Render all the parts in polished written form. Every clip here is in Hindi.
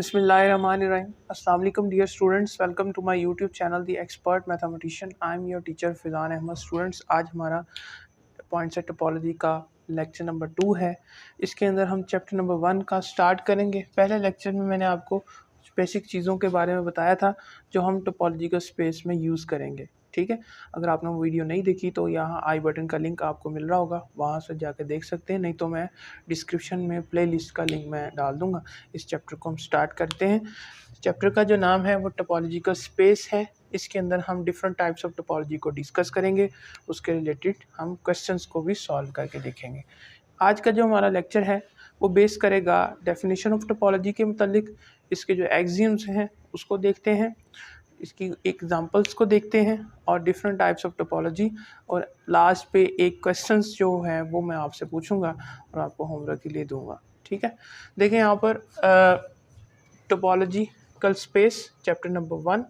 Bismillahirrahmanirrahim. Assalamu alaikum dear students. Welcome to my YouTube channel The Expert Mathematician. I am your teacher Fizan Ahmad. Students, आज हमारा पॉइंट सेट टोपोलॉजी का लेक्चर नंबर 2 है. इसके अंदर हम चैप्टर नंबर 1 का स्टार्ट करेंगे. पहले लेक्चर में मैंने आपको बेसिक चीज़ों के बारे में बताया था जो हम टोपोलॉजिकल स्पेस में यूज़ करेंगे. ठीक है, अगर आपने वो वीडियो नहीं देखी तो यहाँ आई बटन का लिंक आपको मिल रहा होगा, वहाँ से जाकर देख सकते हैं, नहीं तो मैं डिस्क्रिप्शन में प्लेलिस्ट का लिंक मैं डाल दूँगा. इस चैप्टर को हम स्टार्ट करते हैं. चैप्टर का जो नाम है वो टोपोलॉजिकल स्पेस है. इसके अंदर हम डिफरेंट टाइप्स ऑफ टोपोलॉजी को डिस्कस करेंगे, उसके रिलेटेड हम क्वेश्चंस को भी सॉल्व करके देखेंगे. आज का जो हमारा लेक्चर है वो बेस करेगा डेफिनेशन ऑफ टोपोलॉजी के मतलब, इसके जो एक्सियम्स हैं उसको देखते हैं, इसकी एग्जांपल्स को देखते हैं और डिफरेंट टाइप्स ऑफ टोपोलॉजी, और लास्ट पे एक क्वेश्चंस जो है वो मैं आपसे पूछूंगा और आपको होमवर्क के लिए दूंगा. ठीक है, देखें यहाँ पर टोपोलॉजिकल स्पेस चैप्टर नंबर 1,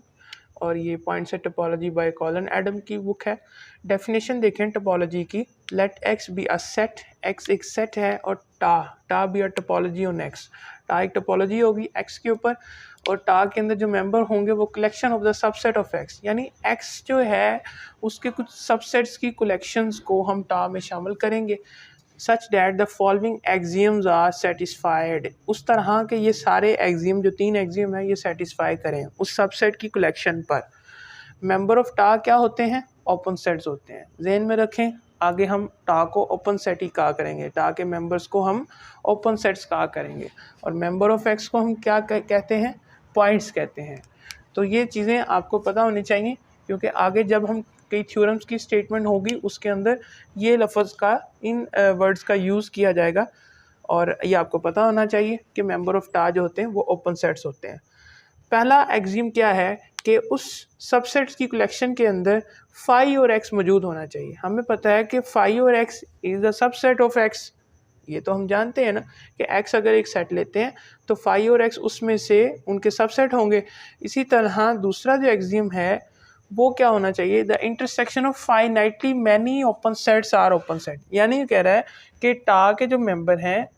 और ये point set topology by Colin Adam की बुक है. डेफिनेशन देखें टोपोलॉजी की. Let X be a set, X एक सेट है, और tau be a topology on X. Tau एक टोपोलॉजी होगी एक्स के ऊपर, और टा के अंदर जो मेंबर होंगे वो collection of the subset of x, यानी एक्स जो है उसके कुछ सबसेट्स की कलेक्शंस को हम टा में शामिल करेंगे. Such that the following axioms are satisfied, उस तरह के ये सारे एक्सियम जो 3 एक्सियम है ये सेटिस्फाई करें उस सबसेट की कलेक्शन पर. मेंबर ऑफ टा क्या होते हैं? ओपन सेट्स होते हैं. ज़हन में रखें, आगे हम टा को ओपन सेट ही कहा करेंगे, टा के मेंबर्स को हम ओपन सेट्स कहा करेंगे, और मेंबर ऑफ एक्स को हम क्या कहते हैं? पॉइंट्स कहते हैं. तो ये चीज़ें आपको पता होनी चाहिए, क्योंकि आगे जब हम कई थ्योरम्स की स्टेटमेंट होगी उसके अंदर ये लफ्ज़ का, इन वर्ड्स का यूज़ किया जाएगा, और ये आपको पता होना चाहिए कि मेंबर ऑफ टा जो होते हैं वो ओपन सेट्स होते हैं. पहला एक्सियम क्या है कि उस सबसेट्स की कलेक्शन के अंदर फाई और एक्स मौजूद होना चाहिए. हमें पता है कि फाई और x is the subset of x. ये तो हम जानते हैं ना कि एक्स अगर एक सेट लेते हैं तो फाई और एक्स उसमें से उनके सबसेट होंगे. इसी तरह दूसरा जो एक्सियम है वो क्या होना चाहिए? The intersection of finitely many open sets are open set. यानी ये कह रहा है कि टा के जो मेंबर हैं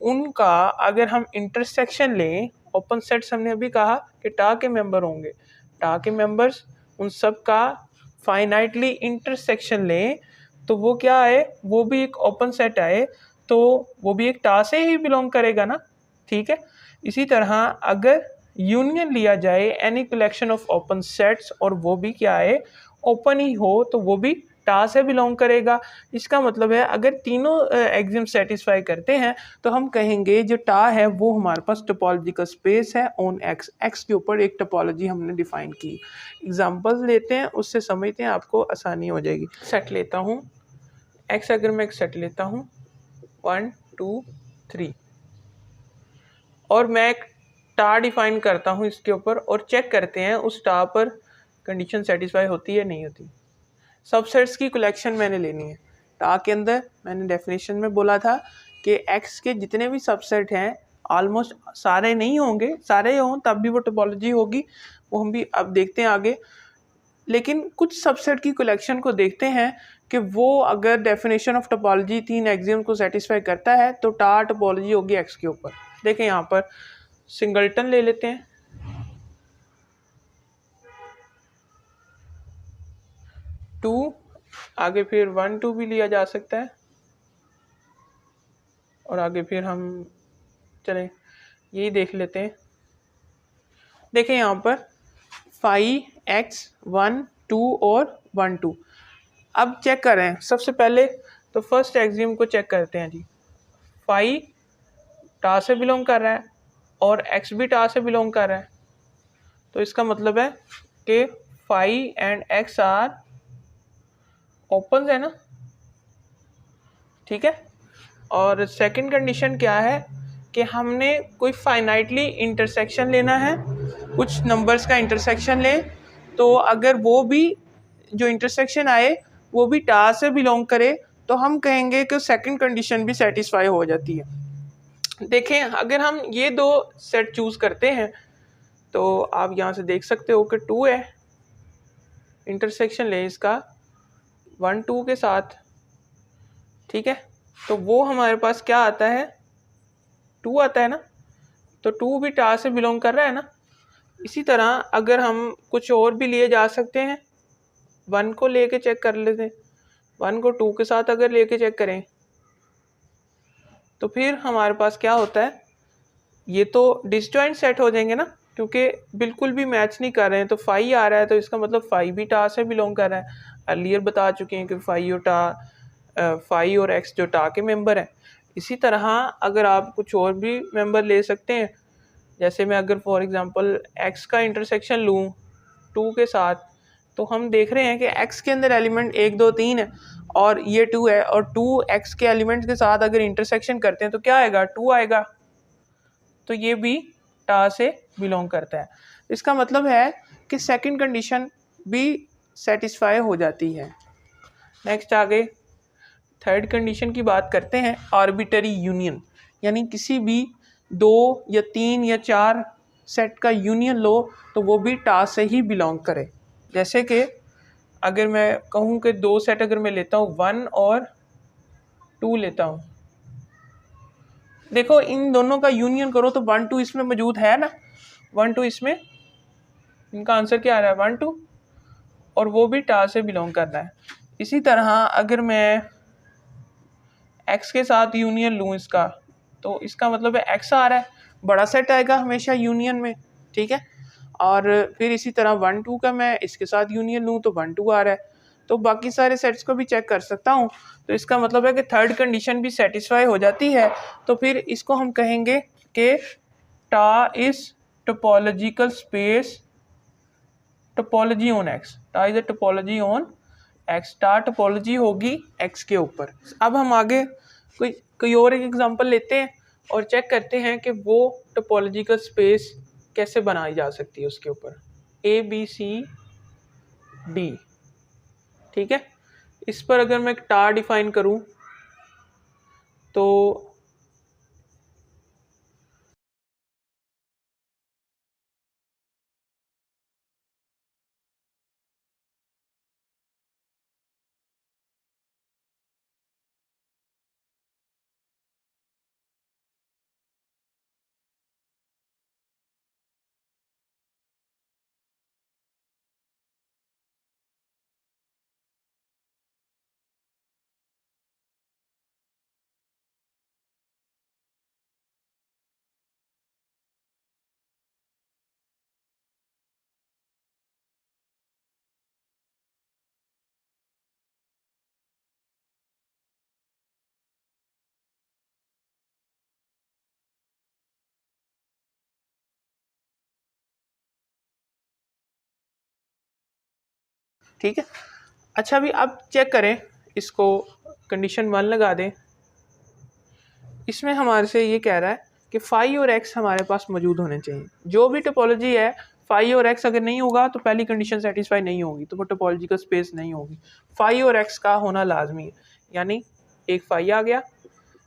उनका अगर हम इंटरसेक्शन लें, ओपन सेट्स हमने अभी कहा कि टा के मेंबर होंगे, टा के मेंबर्स उन सब का फाइनाइटली इंटरसेक्शन लें तो वो क्या आए? वो भी एक ओपन सेट आए, तो वो भी एक टा से ही बिलोंग करेगा ना. ठीक है, इसी तरह अगर यूनियन लिया जाए any collection of open sets और वो भी क्या है? ओपन ही हो, तो वो भी टा से बिलोंग करेगा. इसका मतलब है अगर तीनों एक्सियम सेटिस्फाई करते हैं तो हम कहेंगे जो टा है वो हमारे पास टोपोलॉजिकल स्पेस है ऑन एक्स. एक्स के ऊपर एक टोपोलॉजी हमने डिफाइन की. एग्जांपल्स लेते हैं, उससे समझते हैं, आपको आसानी हो जाएगी. सेट लेता हूँ एक्स, अगर मैं एक सेट लेता हूँ 1 2 3, और मैं एक टा डिफाइन करता हूँ इसके ऊपर, और चेक करते हैं उस टा पर कंडीशन सेटिस्फाई होती है नहीं होती. सबसेट्स की कलेक्शन मैंने लेनी है. टा के अंदर मैंने डेफिनेशन में बोला था कि एक्स के जितने भी सबसेट हैं ऑलमोस्ट सारे नहीं होंगे, सारे हों तब भी वो टोपोलॉजी होगी, वो हम भी अब देखते हैं आगे. लेकिन कुछ सबसेट की कलेक्शन को देखते हैं कि वो अगर डेफिनेशन ऑफ टोपोलॉजी 3 एक्सियम को सेटिस्फाई करता है तो टा टोपोलॉजी होगी एक्स के ऊपर. देखें यहाँ पर सिंगलटन ले लेते हैं. 2 आगे फिर 1 2 भी लिया जा सकता है, और आगे फिर हम चलें यही देख लेते हैं. देखें यहाँ पर 5 x 1 2 और 1 2. अब चेक करें सबसे पहले तो फर्स्ट एक्सियम को चेक करते हैं जी. 5 टा से बिलोंग कर रहा है और x भी टा से बिलोंग कर रहा है, तो इसका मतलब है कि 5 एंड x आर ओपन है ना. ठीक है, और सेकंड कंडीशन क्या है कि हमने कोई फाइनाइटली इंटरसेक्शन लेना है, कुछ नंबर्स का इंटरसेक्शन लें, तो अगर वो भी जो इंटरसेक्शन आए वो भी टा से बिलोंग करे तो हम कहेंगे कि सेकंड कंडीशन भी सेटिस्फाई हो जाती है. देखें अगर हम ये 2 सेट चूज़ करते हैं तो आप यहाँ से देख सकते हो कि 2 है, इंटरसेक्शन लें इसका 1 2 के साथ. ठीक है, तो वो हमारे पास क्या आता है? 2 आता है ना. तो 2 भी टा से बिलोंग कर रहा है ना। इसी तरह अगर हम कुछ और भी लिए जा सकते हैं, 1 को लेके चेक कर लेते हैं। 1 को 2 के साथ अगर लेके चेक करें तो फिर हमारे पास क्या होता है, ये तो डिसजॉइंट सेट हो जाएंगे ना, क्योंकि बिल्कुल भी मैच नहीं कर रहे हैं। तो 5 आ रहा है तो इसका मतलब 5 भी टा से बिलोंग कर रहा है। अर्लियर बता चुके हैं कि 5 और x जो टा के मेंबर हैं। इसी तरह अगर आप कुछ और भी मेंबर ले सकते हैं, जैसे मैं अगर फॉर एग्जांपल x का इंटरसेक्शन लूँ 2 के साथ, तो हम देख रहे हैं कि x के अंदर एलिमेंट 1 2 3 है और ये 2 है, और 2 x के एलिमेंट्स के साथ अगर इंटरसेक्शन करते हैं तो क्या आएगा, 2 आएगा। तो ये भी टा से बिलोंग करता है। इसका मतलब है कि सेकंड कंडीशन भी सेटिस्फाई हो जाती है। नेक्स्ट आगे थर्ड कंडीशन की बात करते हैं, आर्बिटरी यूनियन, यानी किसी भी 2 या 3 या 4 सेट का यूनियन लो तो वो भी टा से ही बिलोंग करे। जैसे कि अगर मैं कहूँ कि 2 सेट अगर मैं लेता हूँ 1 और 2 लेता हूँ, देखो इन दोनों का यूनियन करो तो 1 2 इसमें मौजूद है ना, 1 2 इसमें, इनका आंसर क्या आ रहा है 1 2, और वो भी टा से बिलोंग कर रहा है। इसी तरह अगर मैं x के साथ यूनियन लूँ इसका, तो इसका मतलब है x आ रहा है, बड़ा सेट आएगा हमेशा यूनियन में, ठीक है। और फिर इसी तरह 1 2 का मैं इसके साथ यूनियन लूँ तो 1 2 आ रहा है। तो बाकी सारे सेट्स को भी चेक कर सकता हूँ। तो इसका मतलब है कि थर्ड कंडीशन भी सेटिस्फाई हो जाती है। तो फिर इसको हम कहेंगे कि tau is topological space, topology on x, टा is a topology on x, टा टोपोलॉजी होगी x के ऊपर। अब हम आगे कोई और एक एग्जांपल लेते हैं और चेक करते हैं कि वो टोपोलॉजिकल स्पेस कैसे बनाई जा सकती है उसके ऊपर, A B C D, ठीक है। इस पर अगर मैं टा डिफाइन करूं तो ठीक है। अच्छा अभी अब चेक करें इसको, कंडीशन 1 लगा दें। इसमें हमारे से ये कह रहा है कि 5 और x हमारे पास मौजूद होने चाहिए। जो भी टोपोलॉजी है 5 और x अगर नहीं होगा तो पहली कंडीशन सेटिस्फाई नहीं होगी, तो वो टोपोलॉजी का स्पेस नहीं होगी। 5 और x का होना लाजमी है, यानी एक 5 आ गया,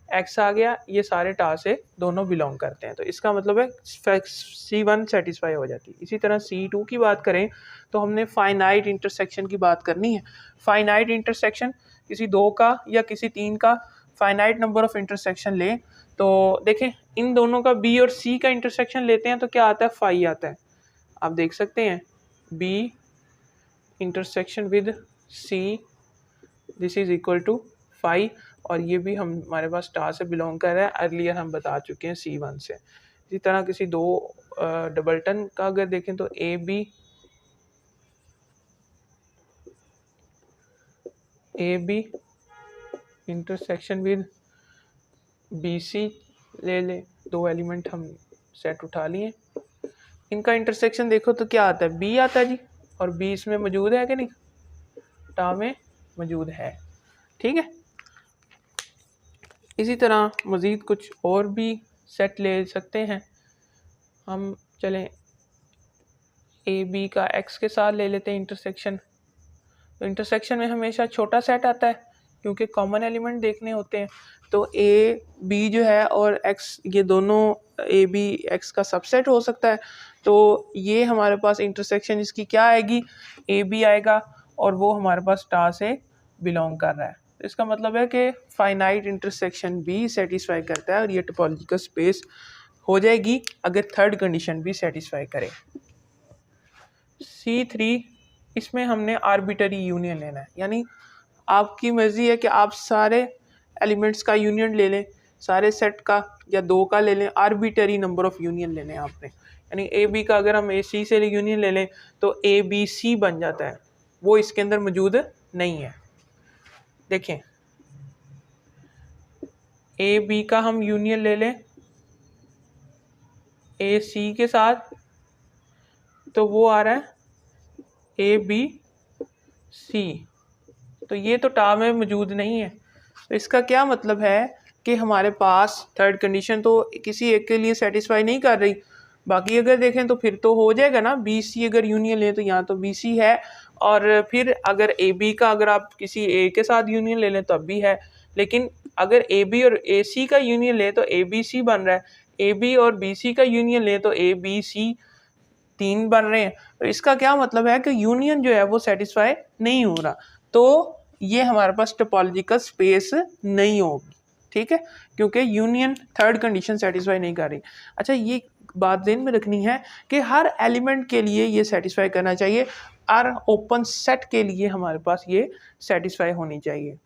x आ गया, ये सारे टा से दोनों बिलोंग करते हैं। तो इसका मतलब है C1 सेटिस्फाई हो जाती है। इसी तरह C2 की बात करें तो हमने फाइनाइट इंटरसेक्शन की बात करनी है। फाइनाइट इंटरसेक्शन किसी 2 का या किसी 3 का फाइनाइट नंबर ऑफ इंटरसेक्शन लें, तो देखें इन दोनों का B और C का इंटरसेक्शन लेते हैं तो क्या आता है, 5 आता है। आप देख सकते हैं B intersection with C, this is equal to 5, और ये भी हमारे पास स्टार से बिलोंग कर रहा है, अर्लियर हम बता चुके हैं C1 से। इसी तरह किसी 2 डबलटन का अगर देखें तो A B intersection with BC ले लें, 2 एलिमेंट हम सेट उठा लिए, इनका इंटरसेक्शन देखो तो क्या आता है, B आता है जी, और B इसमें मौजूद है कि नहीं, टा में मौजूद है, ठीक है। इसी तरह मज़ीद कुछ और भी सेट ले सकते हैं हम। चलें AB का x के साथ ले लेते हैं इंटरसेक्शन। तो इंटरसेक्शन में हमेशा छोटा सेट आता है क्योंकि कॉमन एलिमेंट देखने होते हैं। तो AB जो है और x, ये दोनों AB x का सबसेट हो सकता है। तो ये हमारे पास इंटरसेक्शन इसकी क्या आएगी, AB आएगा, और वो हमारे पास स्टार से बिलोंग कर रहा है। तो इसका मतलब है कि फाइनाइट इंटरसेक्शन भी सेटिस्फाई करता है और ये टोपोलॉजिकल स्पेस हो जाएगी अगर थर्ड कंडीशन भी सेटिस्फाई करे। C3 इसमें हमने आर्बिटरी यूनियन लेना है, यानी आपकी मर्जी है कि आप सारे एलिमेंट्स का यूनियन ले लें, सारे सेट का या दो का ले लें, आर्बिटरी नंबर ऑफ यूनियन लेने हैं आपने। यानी ए बी का अगर हम ए सी से यूनियन ले लें तो ए बी सी बन जाता है, वो इसके अंदर मौजूद नहीं है। देखें ए बी का हम यूनियन ले लें ए सी के साथ तो वो आ रहा है ए बी सी, तो ये तो टा में मौजूद नहीं है। तो इसका क्या मतलब है कि हमारे पास थर्ड कंडीशन तो किसी एक के लिए सेटिस्फाई नहीं कर रही, बाकी अगर देखें तो फिर तो हो जाएगा ना, बी सी अगर यूनियन लें तो यहाँ तो बी सी है, और फिर अगर ए बी का अगर आप किसी ए के साथ यूनियन ले लें तब भी है, लेकिन अगर ए बी और ए सी का यूनियन लें तो ए बी सी बन रहा है, ए बी और बी सी का यूनियन लें तो ए बी सी 3 बन रहे हैं। तो इसका क्या मतलब है कि यूनियन जो है वो सेटिस्फाई नहीं हो रहा, तो ये हमारे पास टोपोलॉजिकल स्पेस नहीं होगी, ठीक है, क्योंकि यूनियन थर्ड कंडीशन सेटिस्फाई नहीं कर रही। अच्छा, ये बात ध्यान में रखनी है कि हर एलिमेंट के लिए ये सेटिस्फाई करना चाहिए, हर ओपन सेट के लिए हमारे पास ये सेटिस्फाई होनी चाहिए,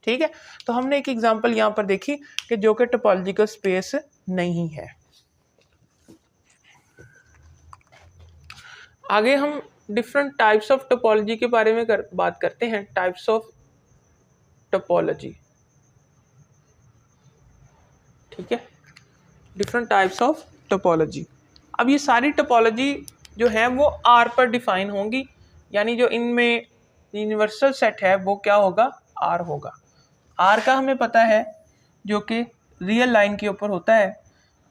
ठीक है। तो हमने एक एग्जांपल यहाँ पर देखी कि जो कि टोपोलॉजिकल स्पेस नहीं है। आगे हम डिफरेंट टाइप्स ऑफ टोपोलॉजी के बारे में बात करते हैं। टाइप्स ऑफ टोपोलॉजी, ठीक है, डिफरेंट टाइप्स ऑफ टोपोलॉजी। अब ये सारी टोपोलॉजी जो है वो आर पर डिफाइन होंगी, यानी जो इनमें यूनिवर्सल सेट है वो क्या होगा, आर होगा। आर का हमें पता है जो कि रियल लाइन के ऊपर होता है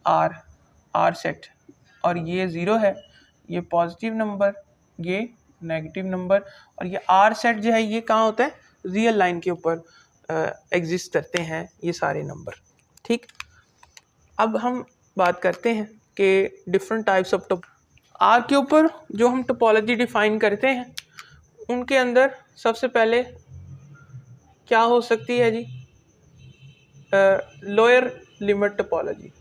आर सेट, और ये 0 है, ये पॉजिटिव नंबर, ये नेगेटिव नंबर, और ये आर सेट जो है ये कहाँ होता है, रियल लाइन के ऊपर एग्जिस्ट करते हैं ये सारे नंबर, ठीक। अब हम बात करते हैं कि डिफरेंट टाइप्स ऑफ आर के ऊपर जो हम टोपोलॉजी डिफाइन करते हैं उनके अंदर सबसे पहले क्या हो सकती है जी, lower limit topology.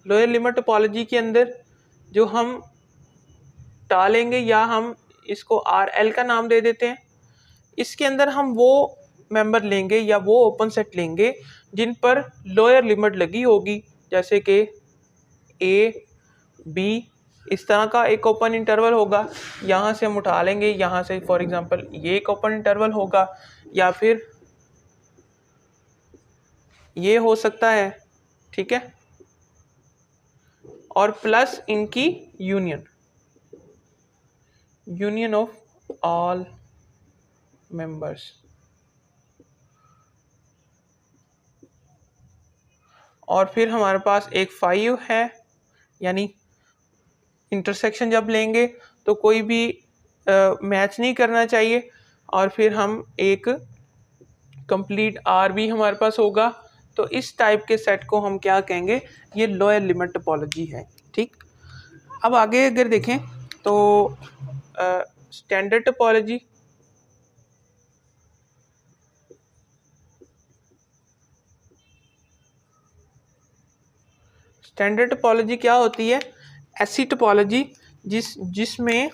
Lower limit topology के अंदर जो हम टालेंगे, या हम इसको आर एल का नाम दे देते हैं, इसके अंदर हम वो मेंबर लेंगे या वो ओपन सेट लेंगे जिन पर लोअर लिमिट लगी होगी, जैसे कि ए बी, इस तरह का एक ओपन इंटरवल होगा, यहाँ से हम उठा लेंगे, यहाँ से फॉर एग्जांपल ये एक ओपन इंटरवल होगा, या फिर ये हो सकता है, ठीक है, और प्लस इनकी यूनियन ऑफ ऑल मेंबर्स। और फिर हमारे पास एक 5 है, यानी इंटरसेक्शन जब लेंगे तो कोई भी मैच नहीं करना चाहिए, और फिर हम एक कंप्लीट आर भी हमारे पास होगा। तो इस टाइप के सेट को हम क्या कहेंगे, ये लोअर लिमिट टोपोलॉजी है, ठीक। अब आगे अगर देखें तो स्टैंडर्ड टोपोलॉजी, स्टैंडर्ड टोपोलॉजी क्या होती है, ऐसी टोपोलॉजी जिसमें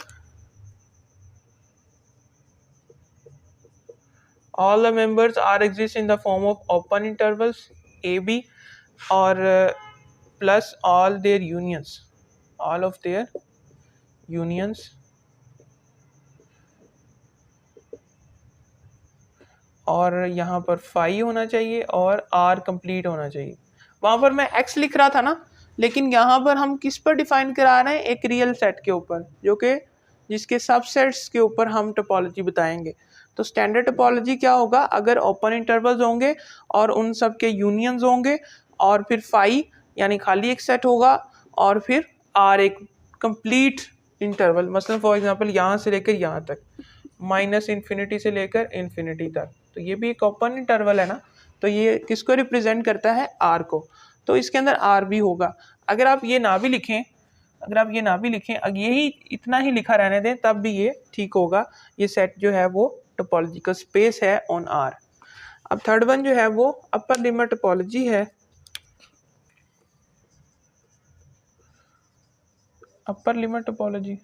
all the members are exist in the form of open intervals AB, और plus all their unions, all of their unions, और यहाँ पर 5 होना चाहिए और R कंप्लीट होना चाहिए। वहाँ पर मैं X लिख रहा था ना, लेकिन यहाँ पर हम किस पर डिफाइन करा रहे हैं, एक रियल सेट के ऊपर, जो कि जिसके सबसेट्स के ऊपर हम टोपोलॉजी बताएंगे। तो स्टैंडर्ड टोपोलॉजी क्या होगा, अगर ओपन इंटरवल्स होंगे और उन सब के यूनियंस होंगे, और फिर 5 यानी खाली एक सेट होगा, और फिर R एक कंप्लीट इंटरवल, मसलन फॉर एग्जांपल यहाँ से लेकर यहाँ तक, -∞ से लेकर इन्फिनिटी तक, तो ये भी एक ओपन इंटरवल है ना, तो ये किसको रिप्रेजेंट करता है, R को, तो इसके अंदर R भी होगा। अगर आप ये ना भी लिखें अगर आप ये ना भी लिखें, अगर यही इतना ही लिखा रहने दें तब भी ये ठीक होगा। ये सेट जो है वो टोपोलॉजिकल स्पेस है ऑन आर। अब थर्ड वन जो है वो अपर लिमिट टोपोलॉजी है। अपर लिमिट टोपोलॉजी,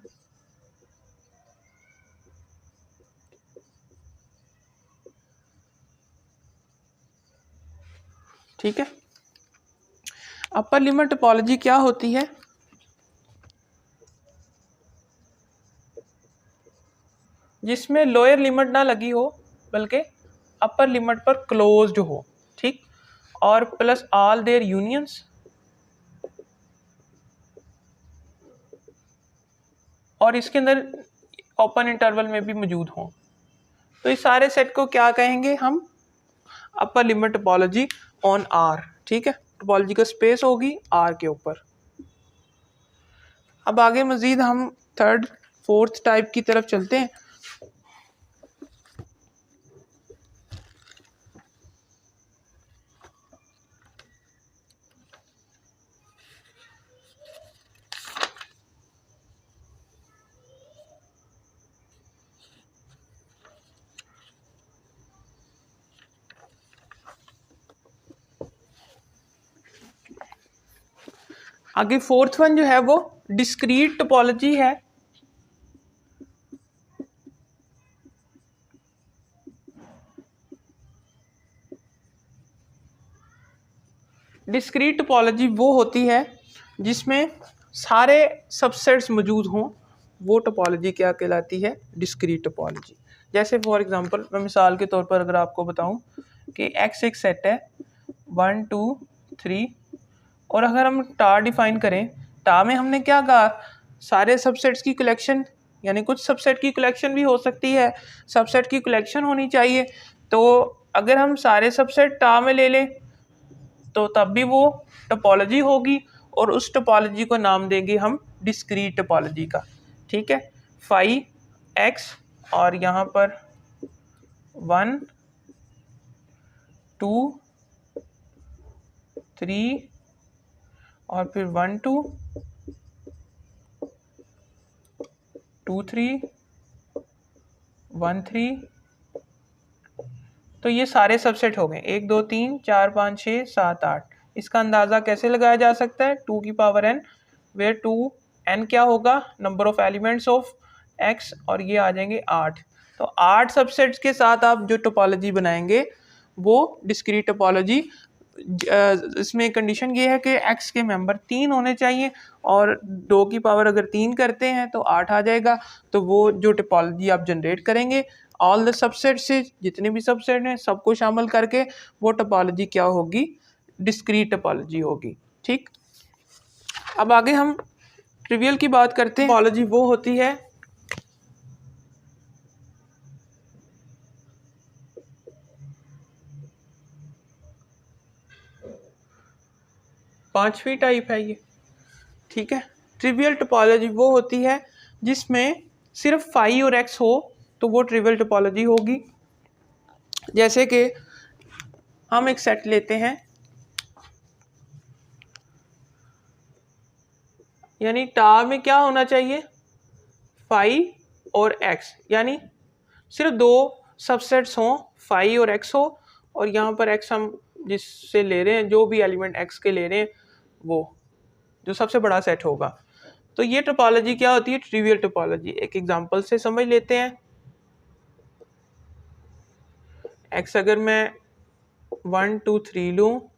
ठीक है। अपर लिमिट टोपोलॉजी क्या होती है? जिसमें लोअर लिमिट ना लगी हो बल्कि अपर लिमिट पर क्लोज्ड हो, ठीक, और प्लस ऑल देयर यूनियंस, और इसके अंदर ओपन इंटरवल में भी मौजूद हो। तो इस सारे सेट को क्या कहेंगे हम? Upper limit topology on R, ठीक है। टोपोलॉजी का स्पेस होगी आर के ऊपर। अब आगे मजीद हम थर्ड फोर्थ टाइप की तरफ चलते हैं। आगे फोर्थ वन जो है वो डिस्क्रीट टोपोलॉजी है। डिस्क्रीट टोपोलॉजी वो होती है जिसमें सारे सबसेट्स मौजूद हों, वो टोपोलॉजी क्या कहलाती है? Discrete topology. जैसे फॉर एग्जांपल मैं मिसाल के तौर पर अगर आपको बताऊं कि एक्स एक सेट है 1 2 3, और अगर हम टा डिफाइन करें, टा में हमने क्या कहा? सारे सबसेट्स की कलेक्शन, यानी कुछ सबसेट की कलेक्शन भी हो सकती है, सबसेट की कलेक्शन होनी चाहिए। तो अगर हम सारे सबसेट टा में ले लें तो तब भी वो टोपोलॉजी होगी, और उस टोपोलॉजी को नाम देंगे हम डिस्क्रीट टोपोलॉजी का, ठीक है। फाई एक्स और यहाँ पर 1 2 3 और फिर 1 2 2 3 1 3, तो ये सारे सबसेट हो गए 1 2 3 4 5 6 7 8। इसका अंदाज़ा कैसे लगाया जा सकता है? 2 की पावर n, वेयर 2 n क्या होगा? Number of elements of x, और ये आ जाएंगे 8। तो 8 सबसेट्स के साथ आप जो टोपोलॉजी बनाएंगे वो डिस्क्रीट टोपोलॉजी। इसमें कंडीशन ये है कि x के मेंबर 3 होने चाहिए, और 2 की पावर अगर 3 करते हैं तो 8 आ जाएगा। तो वो जो टोपोलॉजी आप जनरेट करेंगे ऑल द सबसेट से, जितने भी सबसेट हैं सबको शामिल करके, वो टोपोलॉजी क्या होगी? डिस्क्रीट टोपोलॉजी होगी, ठीक। अब आगे हम ट्रिवियल की बात करते हैं। टोपोलॉजी वो होती है पांचवी टाइप है ये, ठीक है। ट्रिवियल टोपोलॉजी वो होती है जिसमें सिर्फ फाई और एक्स हो, तो वो ट्रिवियल टोपोलॉजी होगी। जैसे कि हम एक सेट लेते हैं, यानी टा में क्या होना चाहिए? फाई और एक्स, यानी सिर्फ 2 सबसेट्स हों, फाई और एक्स हो, और यहाँ पर एक्स हम जिससे ले रहे हैं, जो भी एलिमेंट एक्स के ले रहे हैं, वो जो सबसे बड़ा सेट होगा। तो ये टोपोलॉजी क्या होती है? Trivial topology. एक एग्जांपल से समझ लेते हैं। एक्स अगर मैं 1 2 3 लूँ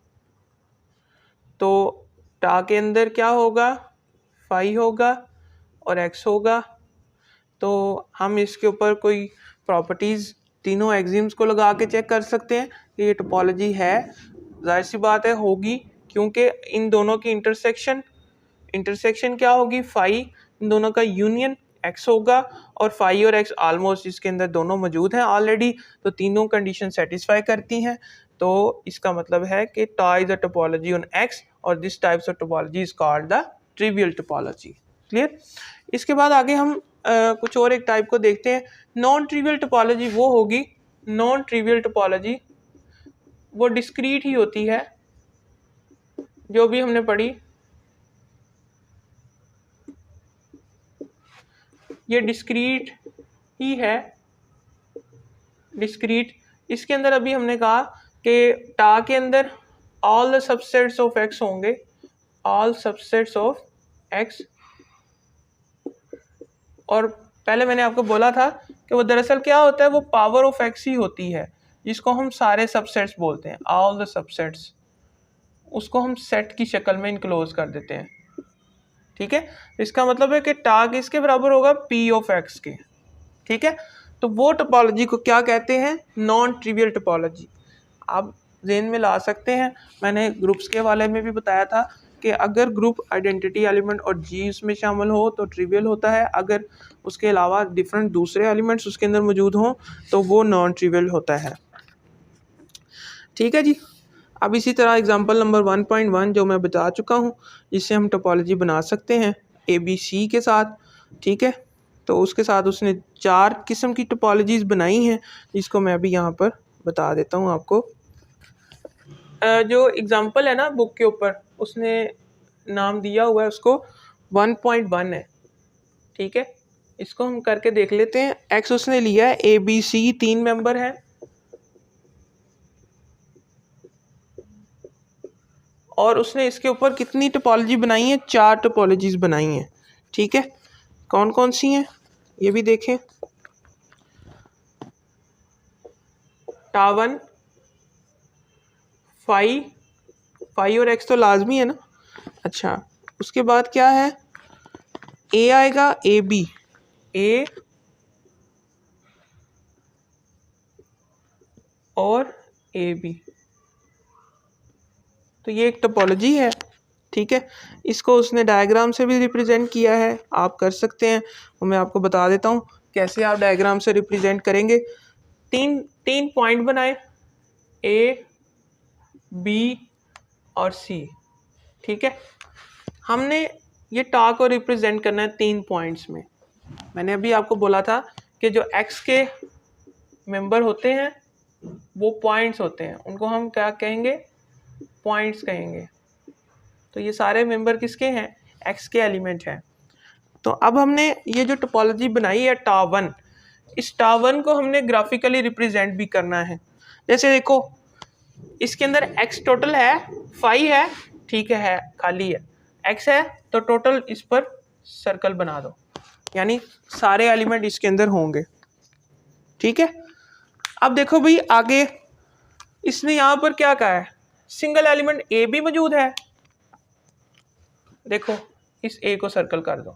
तो टा के अंदर क्या होगा? फाई होगा और एक्स होगा। तो हम इसके ऊपर कोई प्रॉपर्टीज़ तीनों एक्सिम्स को लगा के चेक कर सकते हैं कि ये टोपोलॉजी है। जाहिर सी बात है होगी, क्योंकि इन दोनों की इंटरसेक्शन क्या होगी? फाई, इन दोनों का यूनियन एक्स होगा, और फाई और एक्स ऑलमोस्ट इसके अंदर दोनों मौजूद हैं ऑलरेडी, तो तीनों कंडीशन सेटिस्फाई करती हैं। तो इसका मतलब है कि tau is a topology on X, और this types of topology is called the trivial topology. Clear? इसके बाद आगे हम कुछ और एक टाइप को देखते हैं। नॉन ट्रिवियल टोपोलॉजी वो होगी, नॉन ट्रिवियल टोपोलॉजी वो डिस्क्रीट ही होती है, जो भी हमने पढ़ी ये डिस्क्रीट ही है, डिस्क्रीट। इसके अंदर अभी हमने कहा कि टा के अंदर all the subsets of x होंगे, ऑल सबसेट्स ऑफ एक्स। और पहले मैंने आपको बोला था कि वो दरअसल क्या होता है, वो पावर ऑफ एक्स ही होती है, जिसको हम सारे सबसेट्स बोलते हैं, ऑल द सबसेट्स। उसको हम सेट की शक्ल में इनक्लोज कर देते हैं, ठीक है। इसका मतलब है कि टा किसके बराबर होगा, पी ऑफ एक्स के, ठीक है। तो वो टोपोलॉजी को क्या कहते हैं, नॉन ट्रिवियल टोपोलॉजी। आप ज़हन में ला सकते हैं, मैंने ग्रुप्स के वाले में भी बताया था कि अगर ग्रुप आइडेंटिटी एलिमेंट और जी उसमें शामिल हो तो ट्रिवियल होता है, अगर उसके अलावा डिफरेंट दूसरे एलिमेंट्स उसके अंदर मौजूद हों तो वो नॉन ट्रिवियल होता है, ठीक है जी। अब इसी तरह एग्जांपल नंबर 1.1 जो मैं बता चुका हूँ, जिससे हम टोपोलॉजी बना सकते हैं ABC के साथ, ठीक है। तो उसके साथ उसने 4 किस्म की टोपोलॉजीज़ बनाई हैं, जिसको मैं अभी यहाँ पर बता देता हूँ आपको। जो एग्जांपल है ना बुक के ऊपर, उसने नाम दिया हुआ है उसको 1.1 है, ठीक है। इसको हम करके देख लेते हैं। एक्स उसने लिया है, ABC 3 मेंबर हैं, और उसने इसके ऊपर कितनी टोपोलॉजी बनाई है, 4 टोपोलॉजीज़ बनाई हैं, ठीक है। कौन कौन सी हैं ये भी देखें। टा1, फाई और एक्स तो लाजमी है ना। अच्छा, उसके बाद क्या है, ए आएगा, AB, ए और AB। तो ये एक टोपोलॉजी है, ठीक है। इसको उसने डायग्राम से भी रिप्रेजेंट किया है, आप कर सकते हैं, वो मैं आपको बता देता हूँ कैसे आप डायग्राम से रिप्रेजेंट करेंगे। तीन पॉइंट बनाए, A, B और C, ठीक है। हमने ये टा को रिप्रेजेंट करना है 3 पॉइंट्स में। मैंने अभी आपको बोला था कि जो एक्स के मेंबर होते हैं वो पॉइंट्स होते हैं, उनको हम क्या कहेंगे, पॉइंट्स कहेंगे। तो ये सारे मेंबर किसके हैं, एक्स के एलिमेंट हैं। तो अब हमने ये जो टोपोलॉजी बनाई है टा1, इस टा1 को हमने ग्राफिकली रिप्रेजेंट भी करना है। जैसे देखो, इसके अंदर एक्स टोटल है, फाई है, ठीक है, खाली है, एक्स है तो टोटल इस पर सर्कल बना दो, यानी सारे एलिमेंट इसके अंदर होंगे, ठीक है। अब देखो भाई आगे इसने यहाँ पर क्या कहा है, सिंगल एलिमेंट ए भी मौजूद है। देखो इस ए को सर्कल कर दो,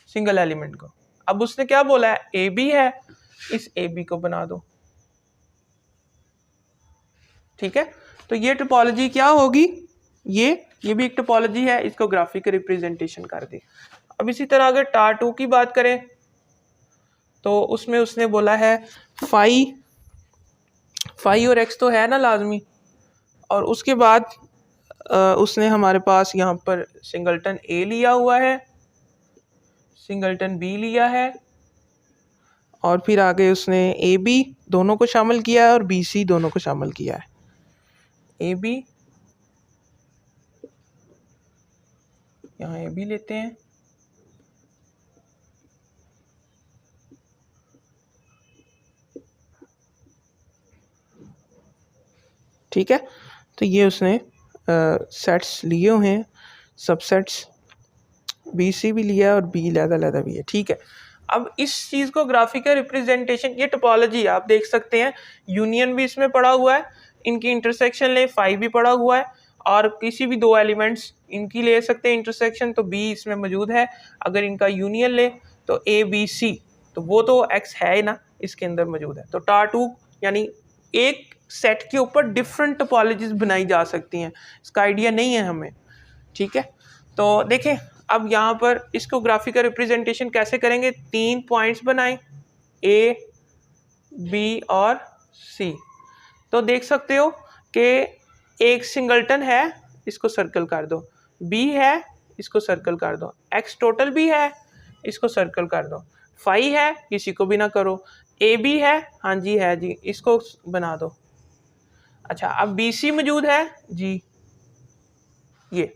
सिंगल एलिमेंट को। अब उसने क्या बोला है, ए बी है, इस ए बी को बना दो, ठीक है। तो ये टोपोलॉजी क्या होगी, ये भी एक टोपोलॉजी है, इसको ग्राफिक रिप्रेजेंटेशन कर दी। अब इसी तरह अगर टा2 की बात करें तो उसमें उसने बोला है फाई और एक्स तो है ना लाजमी, और उसके बाद उसने हमारे पास यहाँ पर सिंगलटन ए लिया हुआ है, सिंगलटन बी लिया है, और फिर आगे उसने ए बी दोनों को शामिल किया है और बी सी दोनों को शामिल किया है। ए बी, यहाँ ए बी लेते हैं, ठीक है। तो ये उसने सेट्स लिए हुए हैं, सबसेट्स, बी सी भी लिया है और बी लहदा भी है, ठीक है। अब इस चीज़ को ग्राफिकल रिप्रेजेंटेशन, ये टोपोलॉजी आप देख सकते हैं, यूनियन भी इसमें पड़ा हुआ है, इनकी इंटरसेक्शन ले, फाई भी पड़ा हुआ है, और किसी भी 2 एलिमेंट्स इनकी ले सकते हैं इंटरसेक्शन, तो बी इसमें मौजूद है। अगर इनका यूनियन ले तो ए बी सी, तो वो तो एक्स है ही ना, इसके अंदर मौजूद है। तो टा2 यानी एक सेट के ऊपर डिफरेंट टोपोलॉजीज बनाई जा सकती हैं, इसका आइडिया नहीं है हमें, ठीक है। तो देखें अब यहाँ पर इसको ग्राफिकल रिप्रेजेंटेशन कैसे करेंगे, 3 पॉइंट्स बनाएं, ए बी और सी। तो देख सकते हो कि एक सिंगलटन है, इसको सर्कल कर दो, बी है, इसको सर्कल कर दो, एक्स टोटल भी है, इसको सर्कल कर दो, फाई है, किसी को भी ना करो, ए बी है, हाँ जी है जी, इसको बना दो। अच्छा, अब बी सी मौजूद है जी, ये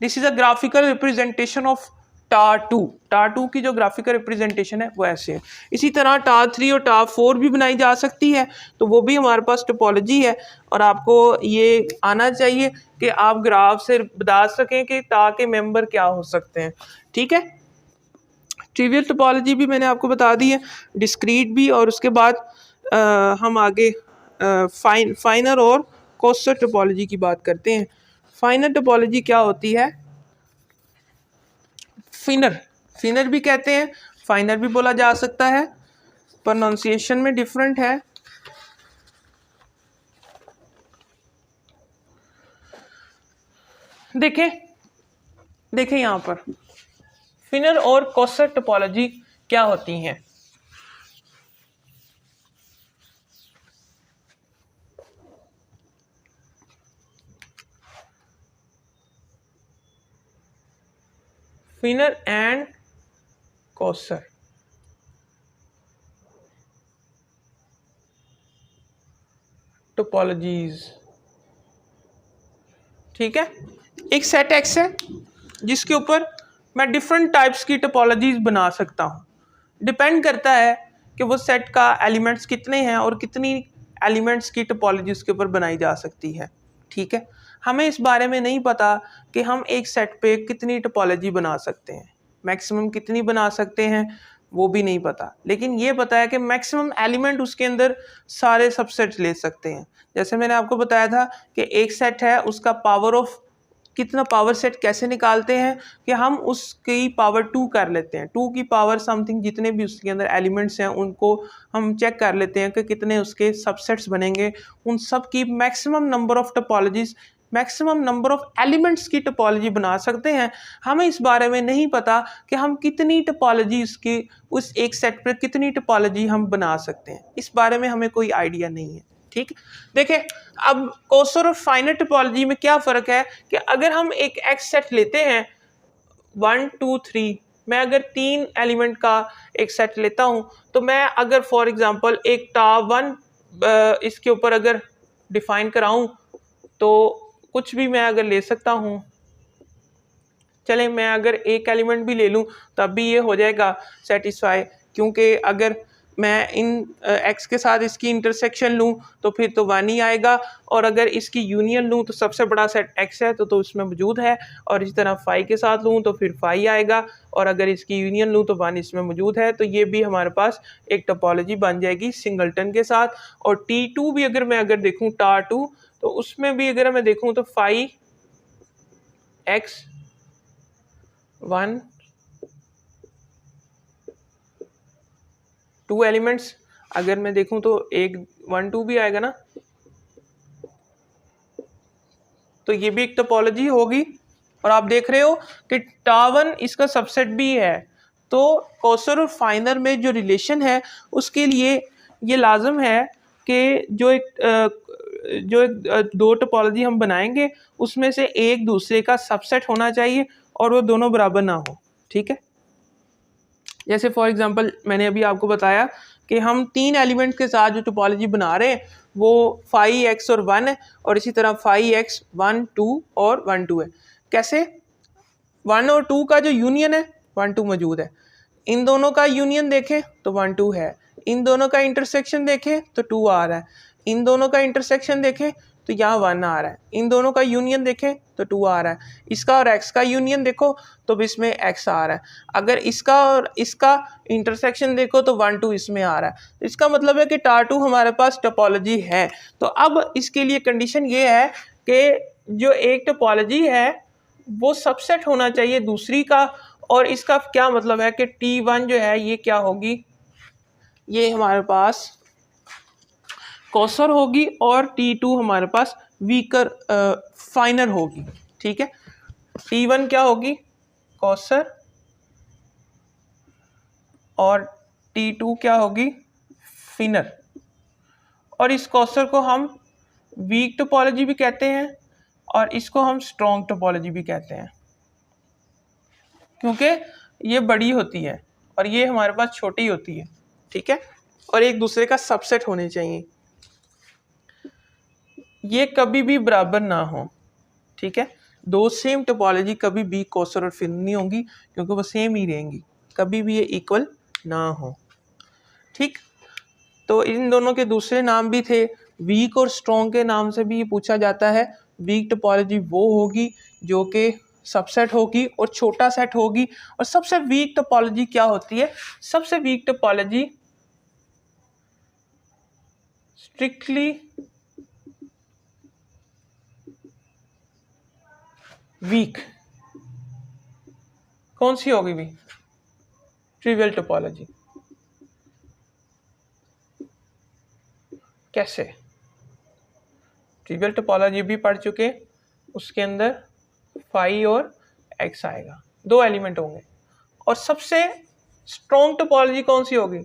this is a graphical representation of टा टू की जो ग्राफिकल रिप्रेजेंटेशन है वो ऐसे है। इसी तरह टा3 और टा4 भी बनाई जा सकती है, तो वो भी हमारे पास टोपोलॉजी है। और आपको ये आना चाहिए कि आप ग्राफ से बता सकें कि टा के मेंबर क्या हो सकते हैं। ठीक है, ट्रिवियल टोपोलॉजी भी मैंने आपको बता दी है, डिस्क्रीट भी, और उसके बाद हम आगे फाइनर और कोस्टर टोपोलॉजी की बात करते हैं। फाइनर टोपोलॉजी क्या होती है? फिनर भी कहते हैं, फाइनर भी बोला जा सकता है, प्रोनाउंसिएशन में डिफरेंट है। देखें यहां पर फिनर और कोस्टर टोपोलॉजी क्या होती हैं। फिनर एंड कोस्टर टोपोलॉजीज, ठीक है। एक सेट एक्स है जिसके ऊपर मैं डिफरेंट टाइप्स की टोपोलॉजीज बना सकता हूँ। डिपेंड करता है कि वो सेट का एलिमेंट्स कितने हैं और कितनी एलिमेंट्स की टोपोलॉजी उसके ऊपर बनाई जा सकती है। ठीक है, हमें इस बारे में नहीं पता कि हम एक सेट पे कितनी टोपोलॉजी बना सकते हैं, मैक्सिमम कितनी बना सकते हैं वो भी नहीं पता, लेकिन ये पता है कि मैक्सिमम एलिमेंट उसके अंदर सारे सबसेट ले सकते हैं। जैसे मैंने आपको बताया था कि एक सेट है, उसका पावर ऑफ कितना पावर सेट कैसे निकालते हैं कि हम उसकी पावर 2 कर लेते हैं, 2 की पावर समथिंग जितने भी उसके अंदर एलिमेंट्स हैं उनको हम चेक कर लेते हैं कि कितने उसके सबसेट्स बनेंगे। उन सब की maximum number of topologies, maximum number of elements की टोपोलॉजी बना सकते हैं। हमें इस बारे में नहीं पता कि हम कितनी टोपोलॉजी उसकी उस एक सेट पर कितनी टोपोलॉजी हम बना सकते हैं, इस बारे में हमें कोई आइडिया नहीं है। ठीक, देखें अब कोस्टर और फाइनर टोपोलॉजी में क्या फ़र्क है कि अगर हम एक एक्स सेट लेते हैं 1 2 3, मैं अगर 3 एलिमेंट का एक सेट लेता हूं तो मैं अगर फॉर एग्जांपल एक टा1 इसके ऊपर अगर डिफाइन कराऊं तो कुछ भी मैं अगर ले सकता हूं, चलें मैं अगर एक एलिमेंट भी ले लूं तब भी ये हो जाएगा सेटिस्फाई, क्योंकि अगर मैं इन एक्स के साथ इसकी इंटरसेक्शन लूं तो फिर तो 1 ही आएगा, और अगर इसकी यूनियन लूं तो सबसे बड़ा सेट एक्स है तो उसमें मौजूद है, और इस तरह फाई के साथ लूं तो फिर फाई आएगा, और अगर इसकी यूनियन लूं तो 1 इसमें मौजूद है। तो ये भी हमारे पास एक टोपोलॉजी बन जाएगी सिंगलटन के साथ। और T2 भी अगर मैं देखूँ टा2, तो उसमें भी अगर मैं देखूँ तो फाई एक्स 1 2 एलिमेंट्स, अगर मैं देखूं तो एक 1 2 भी आएगा ना, तो ये भी एक टोपोलॉजी होगी। और आप देख रहे हो कि टा1 इसका सबसेट भी है। तो कोस्टर और फाइनर में जो रिलेशन है उसके लिए ये लाजम है कि जो एक दो टोपोलॉजी हम बनाएंगे उसमें से एक दूसरे का सबसेट होना चाहिए और वो दोनों बराबर ना हो। ठीक है, जैसे फॉर एग्जांपल मैंने अभी आपको बताया कि हम 3 एलिमेंट्स के साथ जो टोपोलॉजी बना रहे हैं वो फाई एक्स और 1 है, और इसी तरह फाई एक्स 1 2 और 1 2 है। कैसे? 1 और 2 का जो यूनियन है 1 2 मौजूद है, इन दोनों का यूनियन देखें तो 1 2 है, इन दोनों का इंटरसेक्शन देखें तो 2 आ रहा है, इन दोनों का इंटरसेक्शन देखें तो यहाँ 1 आ रहा है, इन दोनों का यूनियन देखें तो 2 आ रहा है, इसका और x का यूनियन देखो तो इसमें x आ रहा है, अगर इसका और इसका इंटरसेक्शन देखो तो 1 2 इसमें आ रहा है। इसका मतलब है कि टा2 हमारे पास टोपोलॉजी है। तो अब इसके लिए कंडीशन ये है कि जो एक टोपोलॉजी है वो सबसेट होना चाहिए दूसरी का, और इसका क्या मतलब है कि T1 जो है ये क्या होगी, ये हमारे पास कोस्टर होगी, और T2 हमारे पास वीकर फाइनर होगी। ठीक है, T1 क्या होगी, कोस्टर, और T2 क्या होगी, फिनर। और इस कोस्टर को हम वीक टोपोलॉजी भी कहते हैं और इसको हम स्ट्रॉन्ग टोपोलॉजी भी कहते हैं, क्योंकि ये बड़ी होती है और ये हमारे पास छोटी होती है। ठीक है, और एक दूसरे का सबसेट होने चाहिए, ये कभी भी बराबर ना हो। ठीक है, दो सेम टोपोलॉजी कभी भी कॉसर और फिन नहीं होंगी, क्योंकि वो सेम ही रहेंगी, कभी भी ये इक्वल ना हो। ठीक, तो इन दोनों के दूसरे नाम भी थे, वीक और स्ट्रॉन्ग के नाम से भी ये पूछा जाता है। वीक टोपोलॉजी वो होगी जो कि सबसेट होगी और छोटा सेट होगी। और सबसे वीक टोपोलॉजी क्या होती है? सबसे वीक टोपोलॉजी स्ट्रिक्टली वीक कौन सी होगी भी? Trivial topology. कैसे? ट्रिवियल टोपोलॉजी भी पढ़ चुके, उसके अंदर फाई और एक्स आएगा, दो एलिमेंट होंगे। और सबसे स्ट्रॉन्ग टोपोलॉजी कौन सी होगी?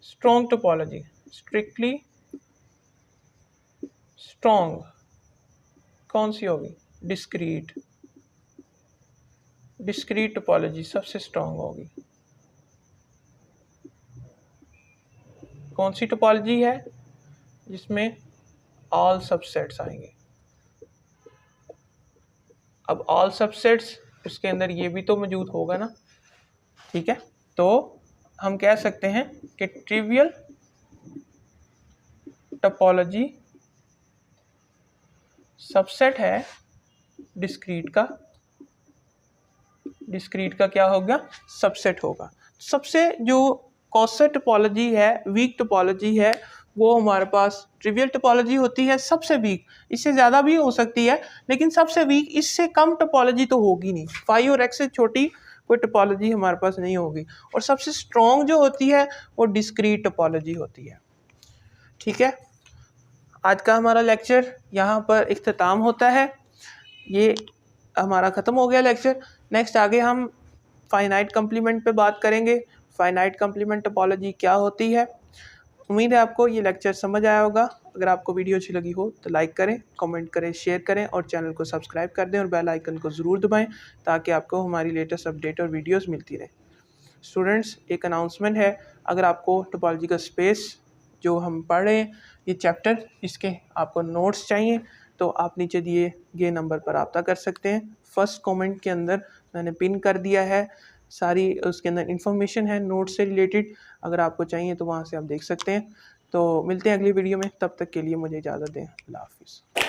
स्ट्रॉन्ग टोपोलॉजी, स्ट्रिक्टली स्ट्रॉन्ग कौन सी होगी? डिस्क्रीट। डिस्क्रीट टोपोलॉजी सबसे स्ट्रॉन्ग होगी। कौन सी टोपोलॉजी है जिसमें ऑल सबसेट्स आएंगे? अब ऑल सबसेट्स, उसके अंदर ये भी तो मौजूद होगा ना। ठीक है, तो हम कह सकते हैं कि ट्रिवियल टोपोलॉजी सबसेट है डिस्क्रीट का। डिस्क्रीट का क्या होगा? सबसेट होगा। सबसे जो कॉसर टोपोलॉजी है, वीक टोपोलॉजी है, वो हमारे पास ट्रिवियल टोपोलॉजी होती है सबसे वीक। इससे ज़्यादा भी हो सकती है, लेकिन सबसे वीक, इससे कम टोपोलॉजी तो होगी नहीं। फाई और एक्स से छोटी कोई टोपोलॉजी हमारे पास नहीं होगी। और सबसे स्ट्रॉन्ग जो होती है वो डिस्क्रीट टोपोलॉजी होती है। ठीक है, आज का हमारा लेक्चर यहाँ पर इख्तिताम होता है। ये हमारा ख़त्म हो गया लेक्चर। नेक्स्ट आगे हम फाइनाइट कम्प्लीमेंट पे बात करेंगे। फाइनाइट कम्प्लीमेंट टोपोलॉजी क्या होती है। उम्मीद है आपको ये लेक्चर समझ आया होगा। अगर आपको वीडियो अच्छी लगी हो तो लाइक करें, कमेंट करें, शेयर करें और चैनल को सब्सक्राइब कर दें और बेल आइकन को ज़रूर दबाएं, ताकि आपको हमारी लेटेस्ट अपडेट और वीडियोस मिलती रहे। स्टूडेंट्स, एक अनाउंसमेंट है, अगर आपको टोपोलॉजी का स्पेस जो हम पढ़ रहे हैं, ये चैप्टर, इसके आपको नोट्स चाहिए तो आप नीचे दिए गए नंबर पर रब्ता कर सकते हैं। फर्स्ट कमेंट के अंदर मैंने पिन कर दिया है, सारी उसके अंदर इंफॉर्मेशन है नोट्स से रिलेटेड। अगर आपको चाहिए तो वहाँ से आप देख सकते हैं। तो मिलते हैं अगली वीडियो में, तब तक के लिए मुझे इजाज़त दें। अल्लाह हाफिज़।